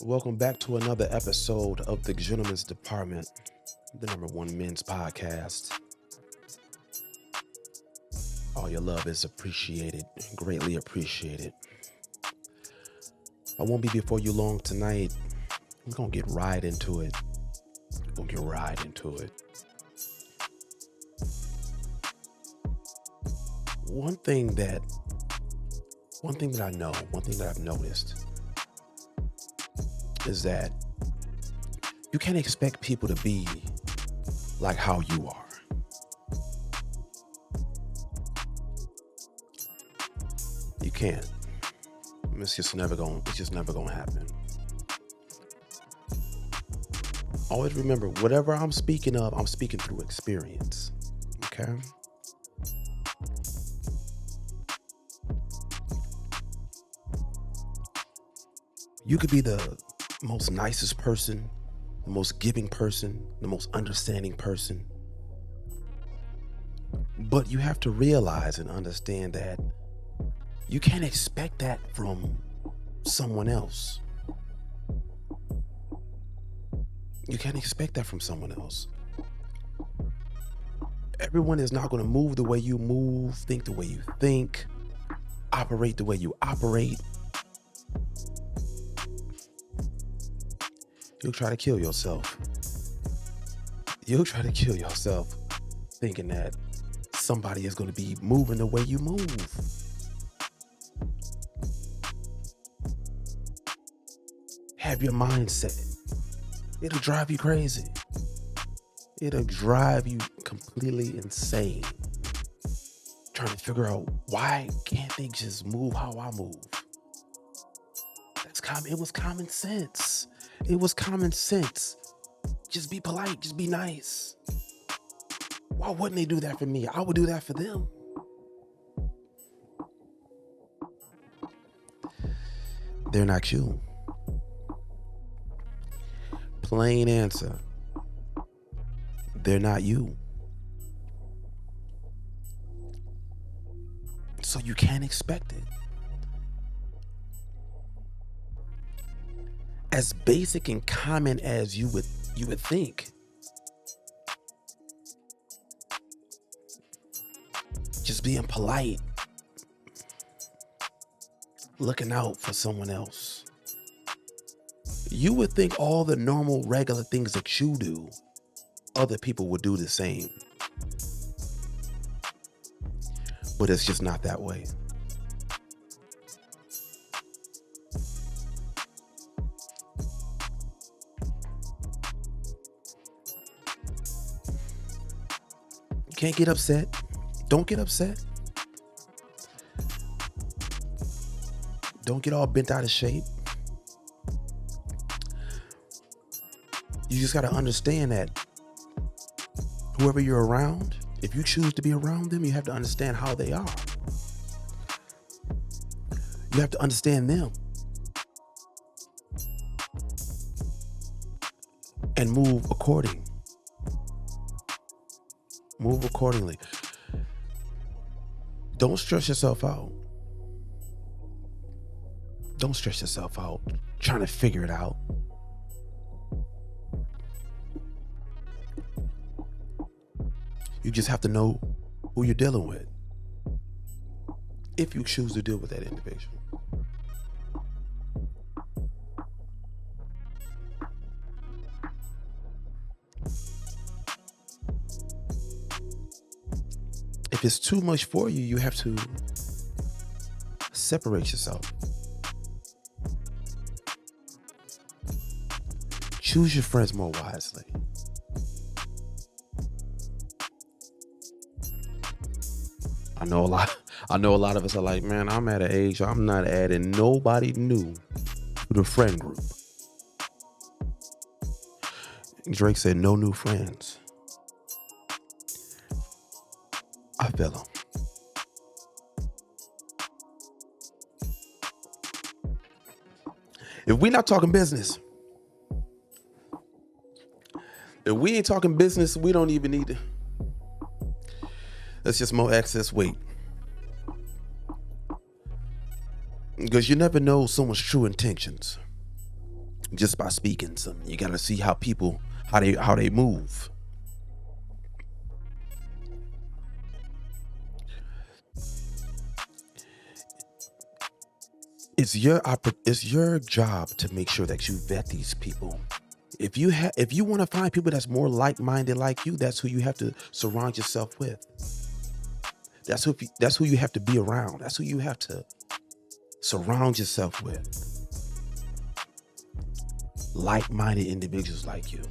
Welcome back to another episode of the Gentlemen's Department, the #1 men's podcast. All your love is appreciated, greatly appreciated. I won't be before you long tonight. We're going to get right into it. One thing that I've noticed is that you can't expect people to be like how you are. You can't. It's just never gonna happen. Always remember, whatever I'm speaking of, I'm speaking through experience. Okay? You could be the most nicest person, the most giving person, the most understanding person. But you have to realize and understand that you can't expect that from someone else. You can't expect that from someone else. Everyone is not going to move the way you move, think the way you think, operate the way you operate. You'll try to kill yourself. Thinking that somebody is going to be moving the way you move. Have your mindset. It'll drive you crazy. It'll drive you completely insane. Trying to figure out, why can't they just move how I move? It was common sense. Just be polite, just be nice. Why wouldn't they do that for me? I would do that for them. They're not you. Plain answer. They're not you. So you can't expect it. As basic and common as you would think. Just being polite. Looking out for someone else. You would think all the normal, regular things that you do, other people would do the same. But it's just not that way. You can't get upset. Don't get upset. Don't get all bent out of shape. You just got to understand that whoever you're around, if you choose to be around them, you have to understand how they are. You have to understand them. And move accordingly. Don't stress yourself out. Trying to figure it out. You just have to know who you're dealing with, if you choose to deal with that individual. If it's too much for you, you have to separate yourself. Choose your friends more wisely. I know a lot of us are like, man, I'm at an age I'm not adding nobody new to the friend group. Drake said, no new friends. I feel him. If we not talking business, if we ain't talking business, we don't even need to. That's just more excess weight. Because you never know someone's true intentions. just by speaking some. You got to see how people, how they move. It's your job to make sure that you vet these people. If you want to find people that's more like-minded like you, that's who you have to surround yourself with. That's who you have to be around. That's who you have to surround yourself with. Like-minded individuals like you.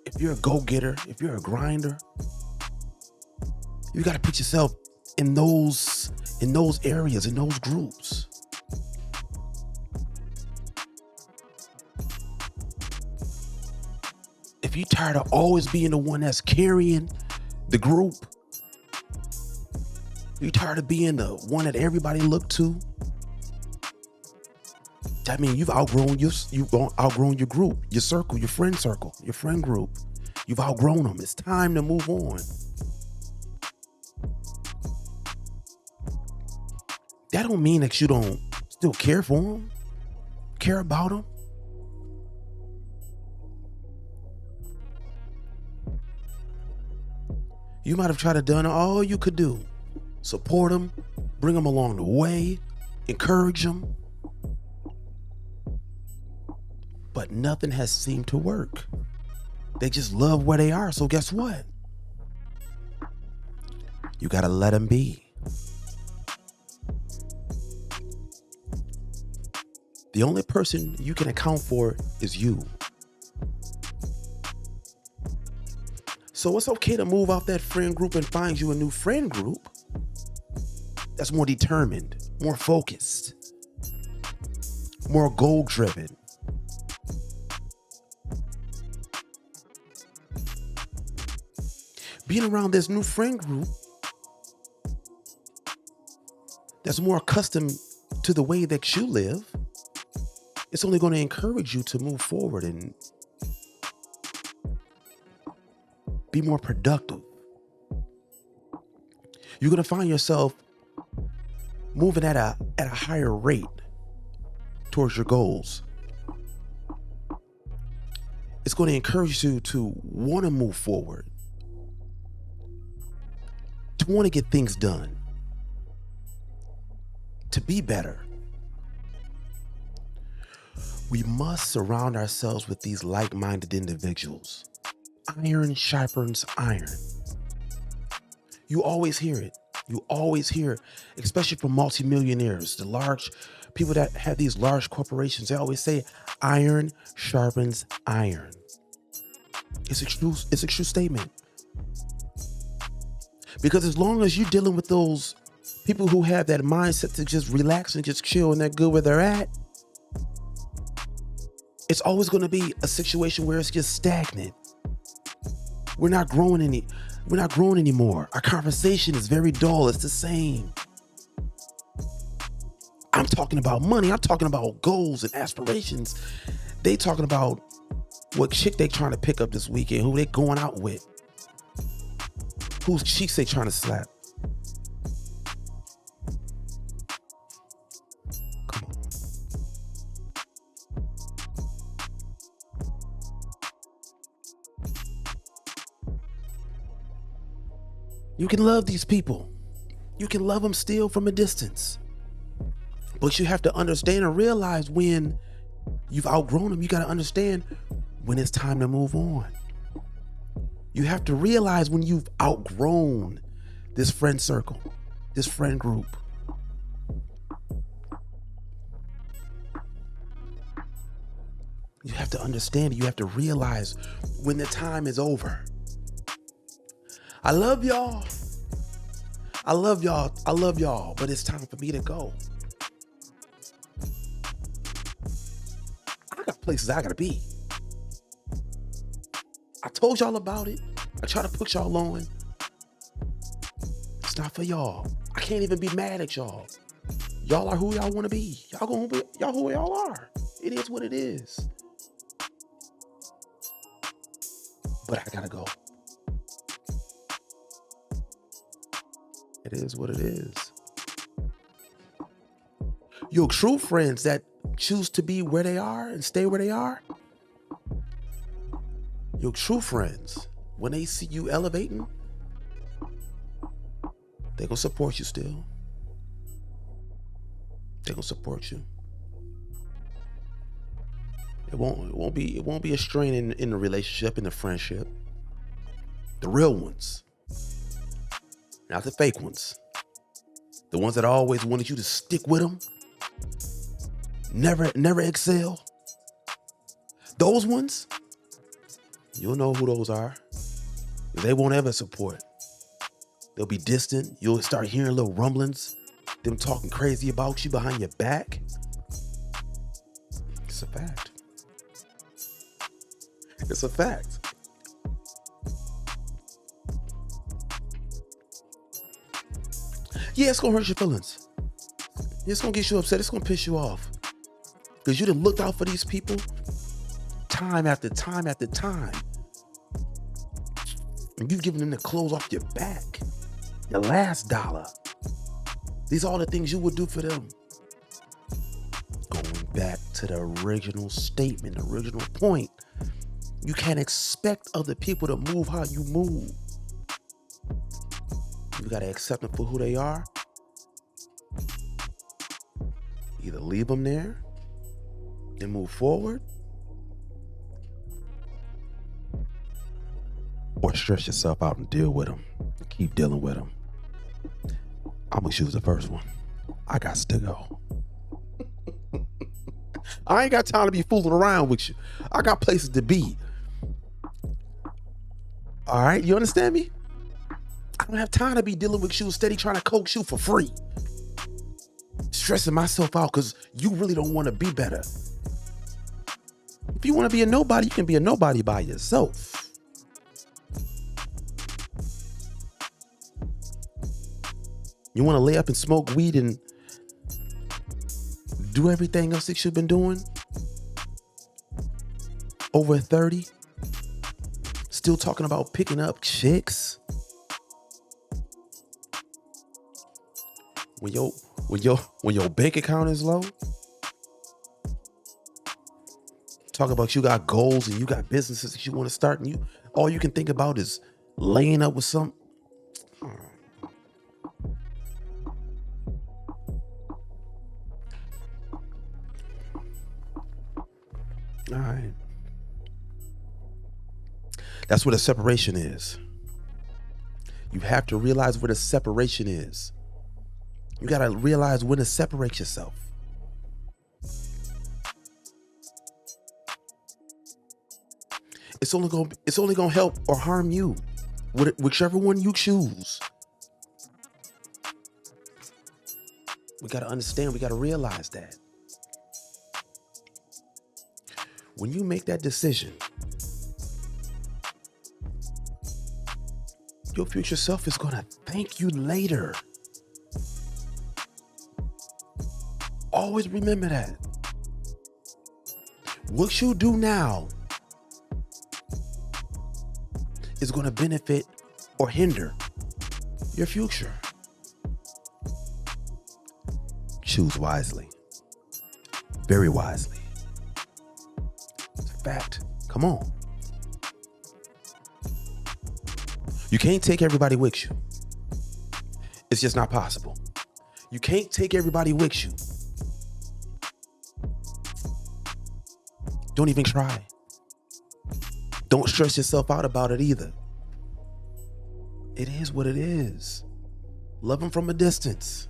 If you're a go-getter, if you're a grinder, you got to put yourself in those areas, in those groups. If you're tired of always being the one that's carrying the group, you're tired of being the one that everybody look to, that means you've outgrown your group, your circle, your friend group. You've outgrown them. It's time to move on. That don't mean that you don't still care for them, care about them. You might have tried to done all you could do. Support them, bring them along the way, encourage them. But nothing has seemed to work. They just love where they are. So guess what? You got to let them be. The only person you can account for is you. So it's okay to move out that friend group and find you a new friend group that's more determined, more focused, more goal-driven. Being around this new friend group that's more accustomed to the way that you live, it's only going to encourage you to move forward and be more productive. You're going to find yourself moving at a higher rate towards your goals. It's going to encourage you to want to move forward, to want to get things done, to be better. We must surround ourselves with these like-minded individuals. Iron sharpens iron. You always hear it. You always hear, especially from multimillionaires, the large people that have these large corporations, they always say, iron sharpens iron. It's a true statement. Because as long as you're dealing with those people who have that mindset to just relax and just chill and they're good where they're at, it's always going to be a situation where it's just stagnant. We're not growing anymore. Our conversation is very dull. It's the same. I'm talking about money. I'm talking about goals and aspirations. They talking about what chick they trying to pick up this weekend, who they going out with, whose cheeks they trying to slap. Come on. You can love these people. You can love them still from a distance. But you have to understand and realize when you've outgrown them. You got to understand when it's time to move on. You have to realize when you've outgrown this friend circle, this friend group. You have to understand it. You have to realize when the time is over. I love y'all. I love y'all. I love y'all. But it's time for me to go. I got places I gotta be. I told y'all about it. I try to put y'all on. It's not for y'all. I can't even be mad at y'all. Y'all are who y'all want to be. Y'all who y'all are. It is what it is. But I gotta go. It is what it is. Your true friends that choose to be where they are and stay where they are, your true friends, when they see you elevating, they're gonna support you still. They're gonna support you. It won't be a strain in the relationship, in the friendship. The real ones, not the fake ones. The ones that always wanted you to stick with them, never excel. Those ones, you'll know who those are. They won't ever support. They'll be distant. You'll start hearing little rumblings, them talking crazy about you behind your back. It's a fact. It's a fact. Yeah, it's gonna hurt your feelings. It's gonna get you upset. It's gonna piss you off. Because you done looked out for these people time after time after time. And you've given them the clothes off your back. Your last dollar. These are all the things you would do for them. Going back to the original statement, the original point. You can't expect other people to move how you move. You gotta accept them for who they are. Either leave them there and move forward, or stress yourself out and deal with them. Keep dealing with them. I'm gonna choose the first one. I got to go. I ain't got time to be fooling around with you. I got places to be. All right, you understand me? I don't have time to be dealing with you steady trying to coax you for free. Stressing myself out because you really don't want to be better. If you want to be a nobody, you can be a nobody by yourself. You want to lay up and smoke weed and do everything else that you've been doing? Over 30? Still talking about picking up chicks? When your bank account is low? Talk about you got goals and you got businesses that you want to start, and all you can think about is laying up with some. All right. That's where the separation is. You have to realize where the separation is. You got to realize when to separate yourself. It's only going to help or harm you, whichever one you choose. We got to understand, we got to realize that. When you make that decision, your future self is going to thank you later. Always remember that. What you do now is going to benefit or hinder your future. Choose wisely. Very wisely. It's a fact. Come on. You can't take everybody with you. It's just not possible. You can't take everybody with you. Don't even try. Don't stress yourself out about it either. It is what it is. Love them from a distance.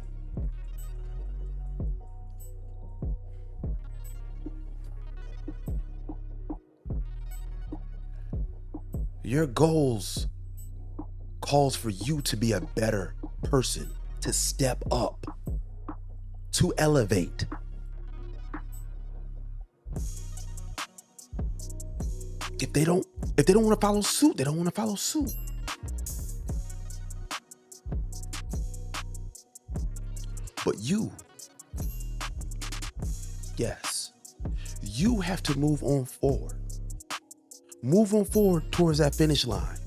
Your goals calls for you to be a better person, to step up, to elevate. If they don't want to follow suit, they don't want to follow suit. But you, yes, you have to move on forward. Move on forward towards that finish line.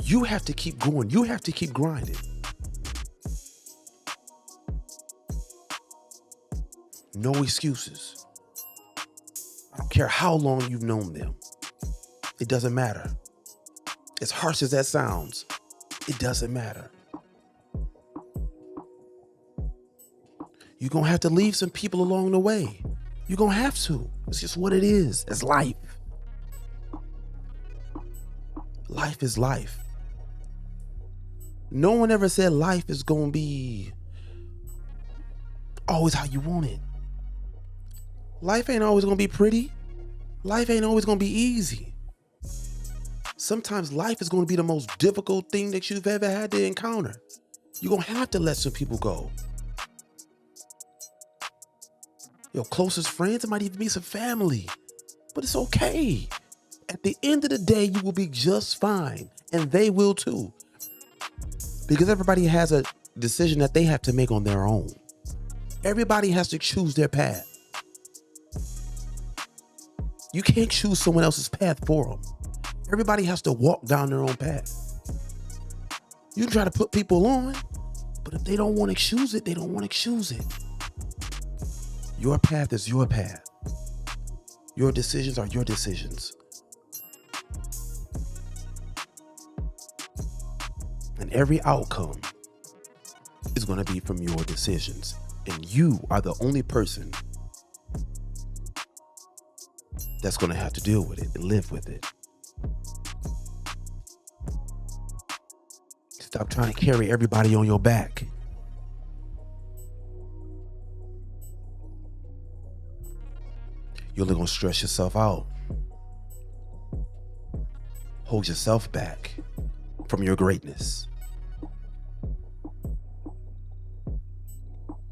You have to keep going. You have to keep grinding. No excuses. I don't care how long you've known them. It doesn't matter. As harsh as that sounds, it doesn't matter. You're going to have to leave some people along the way. You're going to have to. It's just what it is. It's life. Life is life. No one ever said life is going to be always how you want it. Life ain't always going to be pretty. Life ain't always going to be easy. Sometimes life is going to be the most difficult thing that you've ever had to encounter. You're going to have to let some people go. Your closest friends, it might even be some family, but it's okay. At the end of the day, you will be just fine, and they will too. Because everybody has a decision that they have to make on their own. Everybody has to choose their path. You can't choose someone else's path for them. Everybody has to walk down their own path. You can try to put people on, but if they don't want to choose it, they don't want to choose it. Your path is your path. Your decisions are your decisions. And every outcome is going to be from your decisions. And you are the only person that's going to have to deal with it and live with it. Stop trying to carry everybody on your back. You're only going to stress yourself out. Hold yourself back from your greatness.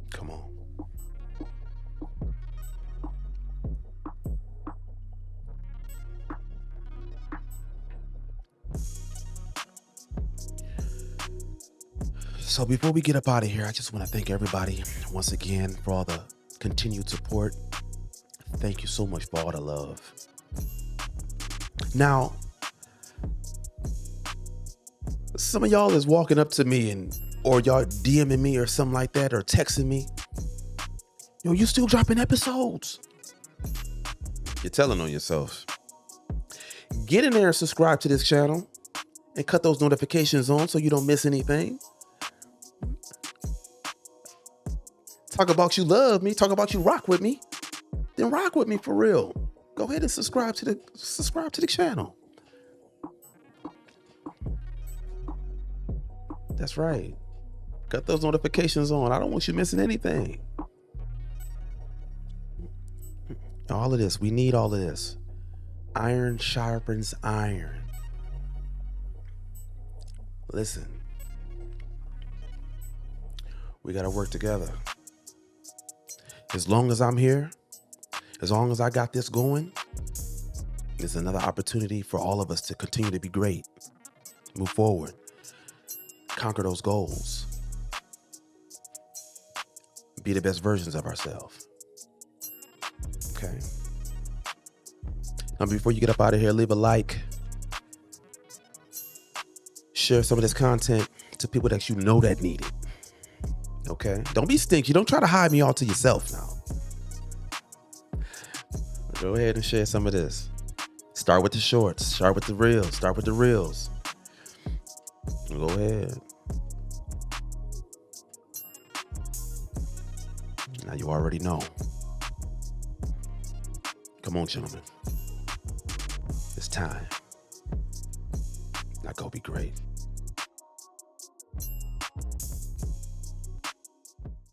Come on. So before we get up out of here, I just want to thank everybody once again for all the continued support. Thank you so much for all the love. Now, some of y'all is walking up to me or y'all DMing me or something like that, or texting me. Yo, you still dropping episodes? You're telling on yourself. Get in there and subscribe to this channel and cut those notifications on so you don't miss anything. Talk about you love me. Talk about you rock with me. Then rock with me for real. Go ahead and subscribe to the channel. That's right. Cut those notifications on. I don't want you missing anything. All of this. We need all of this. Iron sharpens iron. Listen. We got to work together. As long as I'm here, as long as I got this going, there's another opportunity for all of us to continue to be great. Move forward. Conquer those goals. Be the best versions of ourselves. Okay. Now, before you get up out of here, leave a like. Share some of this content to people that you know that need it. Okay? Don't be stingy. Don't try to hide me all to yourself now. Go ahead and share some of this. Start with the shorts. Start with the reels. Start with the reels. Go ahead. Now you already know. Come on, gentlemen. It's time. Now go be great.